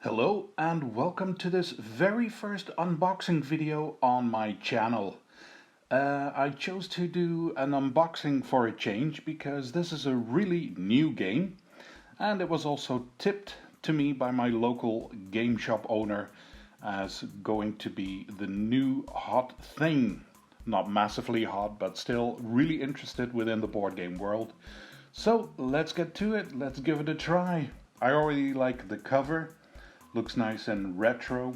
Hello and welcome to this very first unboxing video on my channel. I chose to do an unboxing for a change because this is a really new game and it was also tipped to me by my local game shop owner as going to be the new hot thing. Not massively hot, but still really interested within the board game world. So let's get to it, let's give it a try. I already like the cover. Looks nice and retro,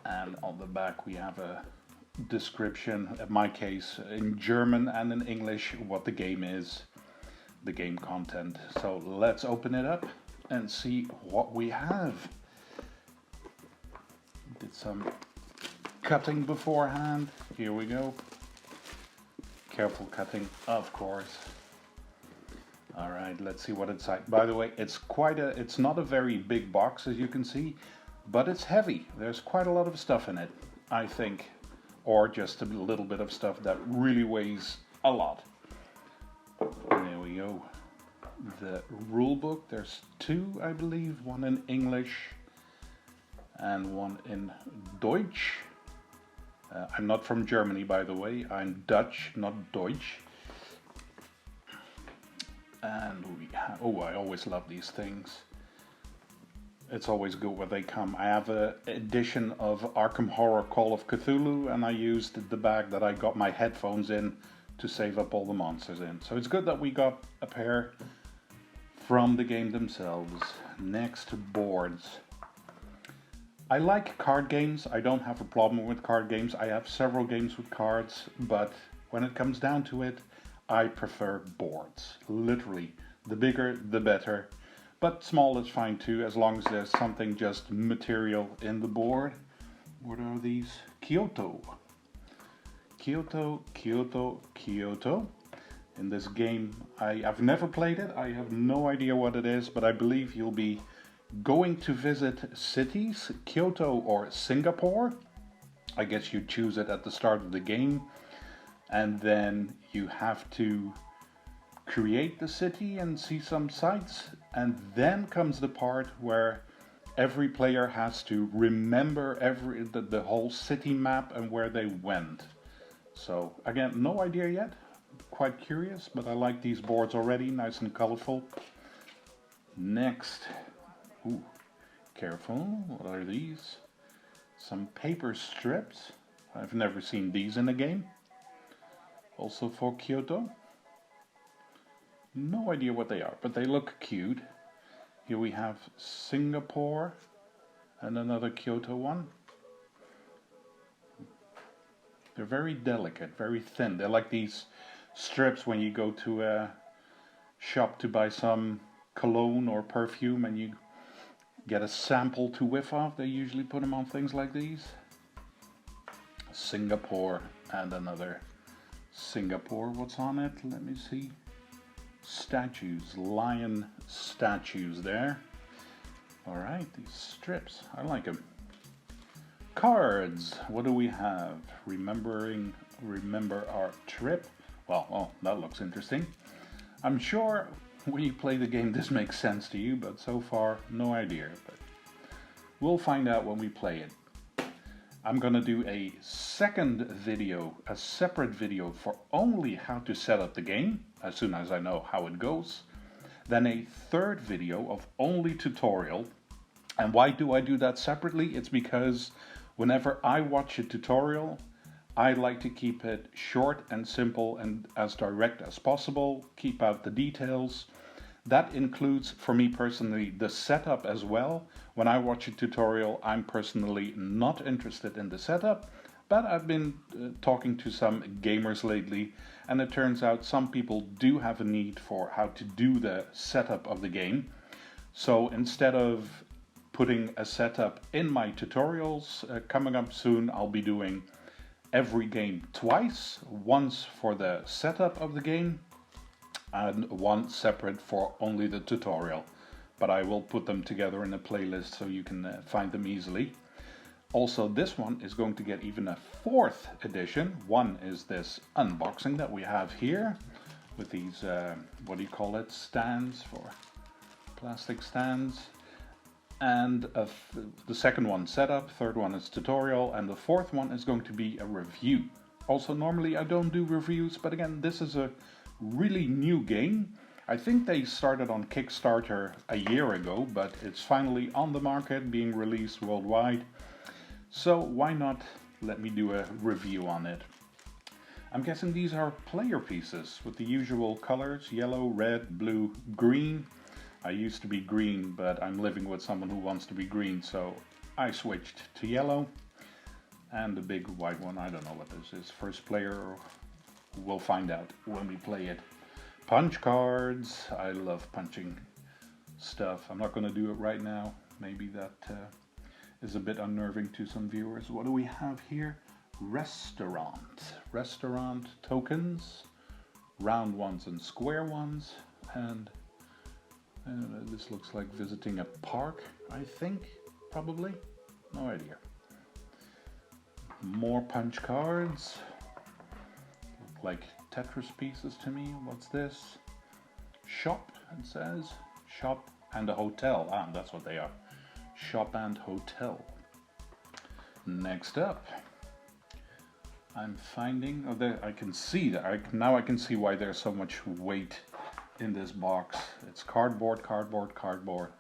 and on the back we have a description, in my case in German and in English, what the game is, the game content. So let's open it up and see what we have. Did some cutting beforehand. Here we go. Careful cutting, of course. All right, let's see what it's like. By the way, it's not a very big box, as you can see, but it's heavy. There's quite a lot of stuff in it, I think, or just a little bit of stuff that really weighs a lot. There we go. The rule book, there's two, I believe, one in English and one in Deutsch. I'm not from Germany, by the way. I'm Dutch, not Deutsch. And we have, oh, I always love these things. It's always good when they come. I have an edition of Arkham Horror Call of Cthulhu, and I used the bag that I got my headphones in to save up all the monsters in. So it's good that we got a pair from the game themselves. Next, boards. I like card games. I don't have a problem with card games. I have several games with cards, but when it comes down to it, I prefer boards. Literally, the bigger the better, but small is fine too, as long as there's something just material in the board. What are these? Kyoto. Kyoto, Kyoto, Kyoto. In this game, I've never played it. I have no idea what it is, but I believe you'll be going to visit cities, Kyoto or Singapore. I guess you choose it at the start of the game. And then you have to create the city and see some sights. And then comes the part where every player has to remember the whole city map and where they went. So again, no idea yet. Quite curious, but I like these boards already, nice and colorful. Next, ooh, careful, what are these? Some paper strips. I've never seen these in a game. Also for Kyoto. No idea what they are, but they look cute. Here we have Singapore and another Kyoto one. They're very delicate, very thin. They're like these strips when you go to a shop to buy some cologne or perfume and you get a sample to whiff off. They usually put them on things like these. Singapore and another Singapore. What's on it? Let me see. Statues, lion statues there. Alright, these strips, I like them. Cards, what do we have? Remember our trip. Well, oh, that looks interesting. I'm sure when you play the game this makes sense to you, but so far no idea. But we'll find out when we play it. I'm gonna do a second video, a separate video for only how to set up the game, as soon as I know how it goes. Then a third video of only tutorial. And why do I do that separately? It's because whenever I watch a tutorial, I like to keep it short and simple and as direct as possible, keep out the details. That includes, for me personally, the setup as well. When I watch a tutorial, I'm personally not interested in the setup, but I've been talking to some gamers lately, and it turns out some people do have a need for how to do the setup of the game. So instead of putting a setup in my tutorials, coming up soon, I'll be doing every game twice, once for the setup of the game, and one separate for only the tutorial. But I will put them together in a playlist so you can find them easily. Also, this one is going to get even a fourth edition. One is this unboxing that we have here with these, what do you call it, stands, for plastic stands. And the second one setup, third one is tutorial, and the fourth one is going to be a review. Also, normally I don't do reviews, but again, this is a really new game. I think they started on Kickstarter a year ago, but it's finally on the market, being released worldwide. So why not let me do a review on it? I'm guessing these are player pieces with the usual colors: yellow, red, blue, green. I used to be green, but I'm living with someone who wants to be green, so I switched to yellow. And the big white one, I don't know what this is. First player, we'll find out when we play it. Punch cards. I love punching stuff. I'm not going to do it right now. Maybe that is a bit unnerving to some viewers. What do we have here? Restaurant. Restaurant tokens. Round ones and square ones. And this looks like visiting a park, I think. Probably. No idea. More punch cards. Look like Tetris pieces to me. What's this? Shop, it says. Shop and a hotel. Ah, that's what they are. Shop and hotel. Next up, I'm finding. Oh, there I can see that. Now I can see why there's so much weight in this box. It's cardboard, cardboard, cardboard.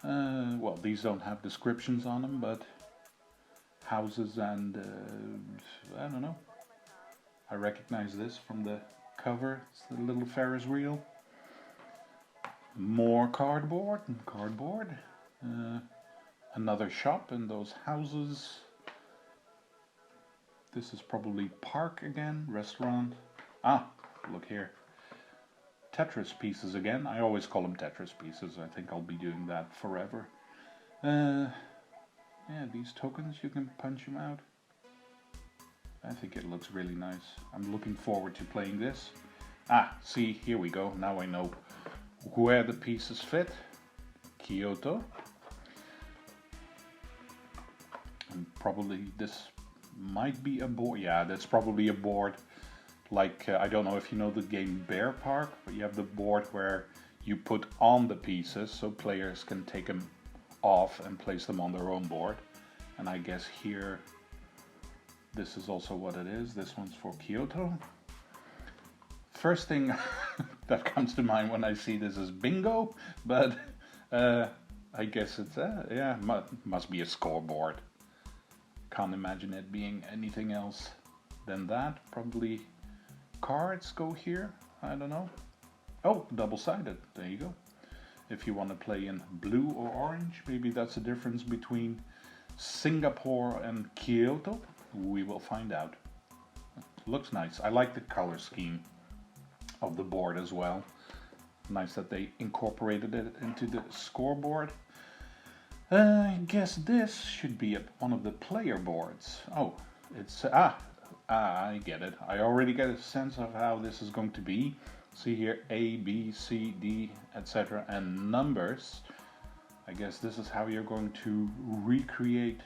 Well, these don't have descriptions on them, but houses and I don't know. I recognize this from the cover. It's the little Ferris wheel. More cardboard and cardboard. Another shop and those houses. This is probably park again, restaurant. Ah, look here. Tetris pieces again. I always call them Tetris pieces. I think I'll be doing that forever. Yeah, these tokens, you can punch them out. I think it looks really nice. I'm looking forward to playing this. Ah, see, here we go. Now I know where the pieces fit. Kyoto. And probably this might be a board. Yeah, that's probably a board. Like, I don't know if you know the game Bear Park, but you have the board where you put on the pieces so players can take them off and place them on their own board. And I guess here this is also what it is. This one's for Kyoto. First thing that comes to mind when I see this is bingo, but I guess it's yeah, must be a scoreboard. Can't imagine it being anything else than that. Probably cards go here. I don't know. Oh, double-sided. There you go. If you want to play in blue or orange, maybe that's the difference between Singapore and Kyoto. We will find out. Looks nice. I like the color scheme of the board as well. Nice that they incorporated it into the scoreboard. I guess this should be one of the player boards. Oh, it's I get it. I already get a sense of how this is going to be. See here, A, B, C, D, etc. and numbers. I guess this is how you're going to recreate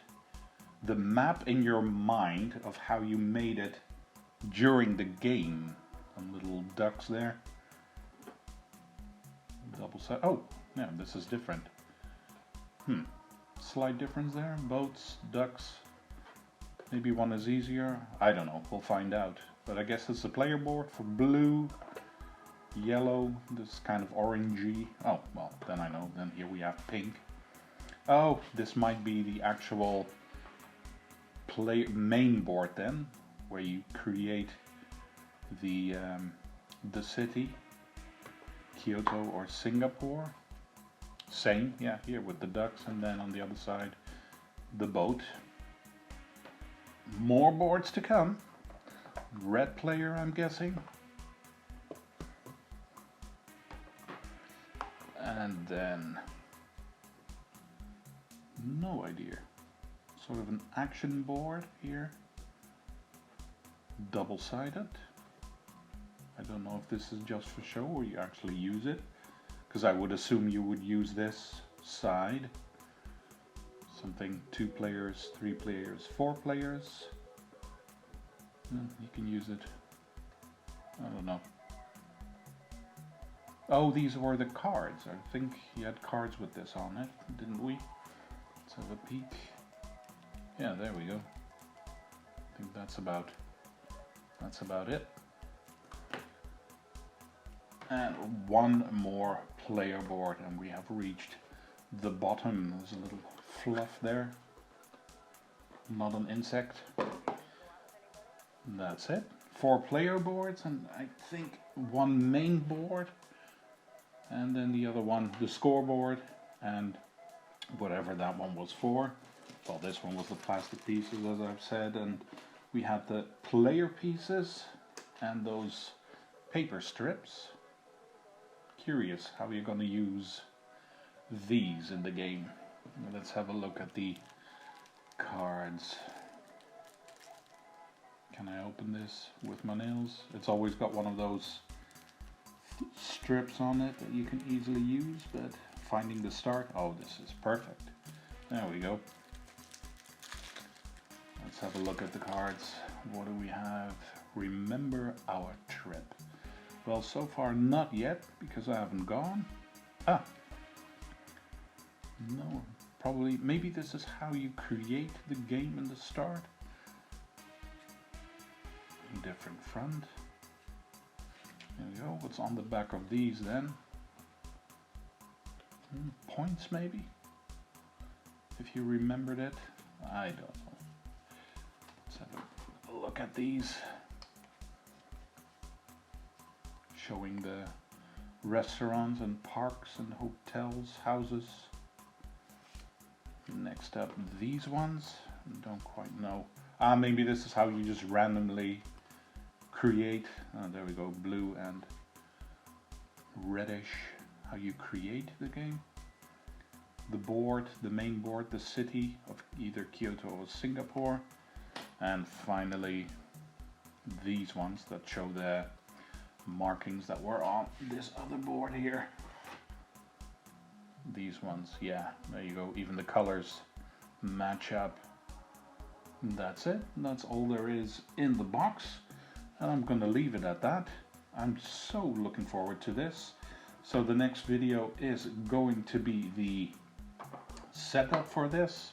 the map in your mind of how you made it during the game. Some little ducks there. Double side. Oh, yeah, this is different. Slight difference there. Boats, ducks. Maybe one is easier. I don't know. We'll find out. But I guess it's a player board for blue. Yellow, this kind of orangey. Oh, well, then I know. Then here we have pink. Oh, this might be the actual main board then, where you create the city, Kyoto or Singapore. Same, yeah, here with the ducks, and then on the other side, the boat. More boards to come. Red player, I'm guessing. And then, no idea, sort of an action board here, double-sided. I don't know if this is just for show or you actually use it, because I would assume you would use this side. Something 2 players, 3 players, 4 players. You can use it, I don't know. Oh, these were the cards. I think you had cards with this on it, didn't we? Let's have a peek. Yeah, there we go. I think that's about it. And one more player board, and we have reached the bottom. There's a little fluff there. Not an insect. That's it. 4 player boards, and I think 1 main board, and then the other one the scoreboard, and whatever that one was for. Well, this one was the plastic pieces, as I've said, and we had the player pieces and those paper strips. Curious how you're going to use these in the game. Let's have a look at the cards. Can I open this with my nails? It's always got one of those strips on it that you can easily use, but finding the start, oh, this is perfect. There we go. Let's have a look at the cards. What do we have? Remember our trip. Well, so far not yet, because I haven't gone. Ah, no, probably, maybe this is how you create the game in the start. Different front. There we go. What's on the back of these then? Points maybe? If you remembered it? I don't know. Let's have a look at these. Showing the restaurants and parks and hotels, houses. Next up, these ones. Don't quite know. Ah, maybe this is how you just randomly create. There we go, blue and reddish. How you create the game. The board, the main board, the city of either Kyoto or Singapore. And finally, these ones that show the markings that were on this other board here. These ones, yeah, there you go. Even the colors match up. That's it. That's all there is in the box. And I'm going to leave it at that. I'm so looking forward to this. So the next video is going to be the setup for this.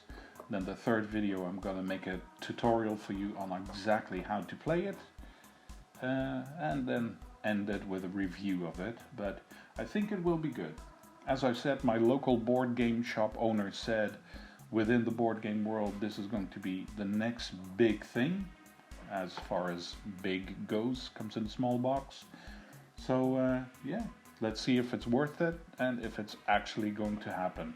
Then the third video, I'm going to make a tutorial for you on exactly how to play it. And then end it with a review of it. But I think it will be good. As I said, my local board game shop owner said, within the board game world, this is going to be the next big thing. As far as big goes, comes in a small box. So yeah, let's see if it's worth it and if it's actually going to happen.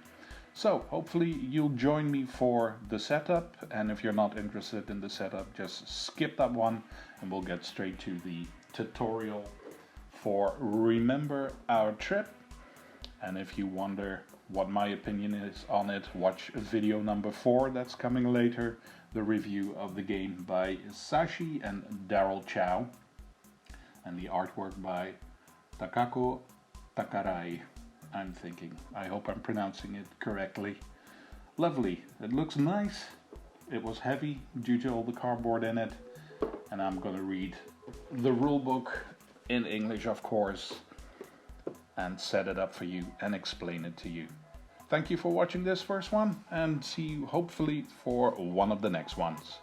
So hopefully you'll join me for the setup, and if you're not interested in the setup, just skip that one and we'll get straight to the tutorial for Remember Our Trip. And if you wonder what my opinion is on it, watch video number 4 that's coming later, the review of the game by Sashi and Daryl Chow, and the artwork by Takako Takarai. I hope I'm pronouncing it correctly. Lovely, it looks nice. It was heavy due to all the cardboard in it, and I'm gonna read the rule book in English, of course, and set it up for you and explain it to you. Thank you for watching this first one, and see you hopefully for one of the next ones.